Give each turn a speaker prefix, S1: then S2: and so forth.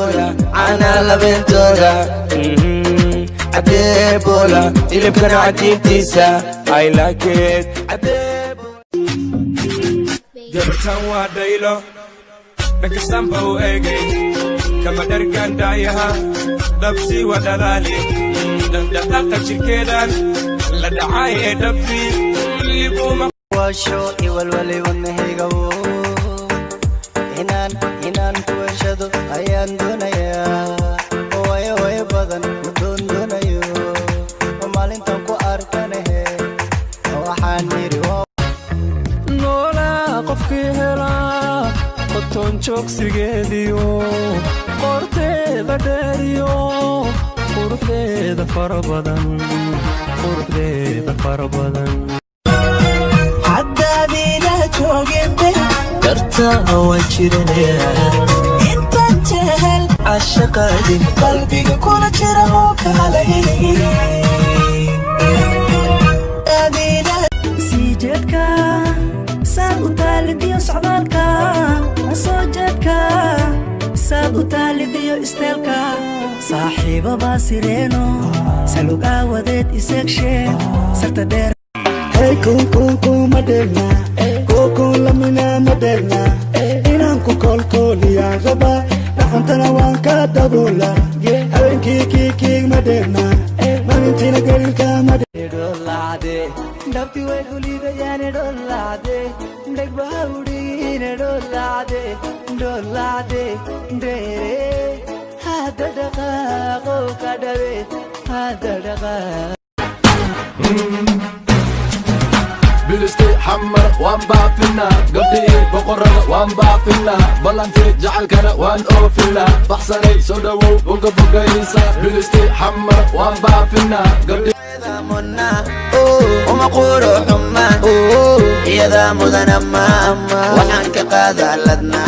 S1: عديبولا أنا لبنتودا عديبولا اللي كان عديبتيسا I like it جبتان وادايلو نكسان بو ايجي كما دركان دايها دبسي ودلالي دقاقة شكيدان لدعاية دبي يبوما واشو يوالولي ونهيغو inaan kuwashado ayaan doonayaa way badan doonayo maalintan ku arkanahe waxaan yiri noola qofkii helaa qoton joogsigeediyo qorteeda dheeriyo quruxdeeda fara badan haddaadila jooginte dartaa waan jiranayaa intaan jehel cashaqaadi qalbiga kula jira oo kaalay sii jeedka saad u taalidiyo socdaalka soo jeedka saad u taalidiyo isteelka saaxiibaba sireeno salug aawadeed iseegshe sarta dheer hey kun madelna kun lamina madelna inaan ku kolkoliya raba dhaqantana waan ka daboola habeenkii madelna maalintiina galilka madolaade dhabti way kulidayaane dholaade dhagbahawdhiine dholaade dheere hadda dhaqaaqo ka dhabe hadda dhaqaaq
S2: بلستي حمر وان بافنا قبدي بقرر وان بافنا بلانتي جعل كنا وان اوفنا بحصني سودو بوغا بوغايسا بلستي حمر وان بافنا قبدي
S1: إذا منا وما قولوا حما إذا مذنما وحنك قاذا لدنا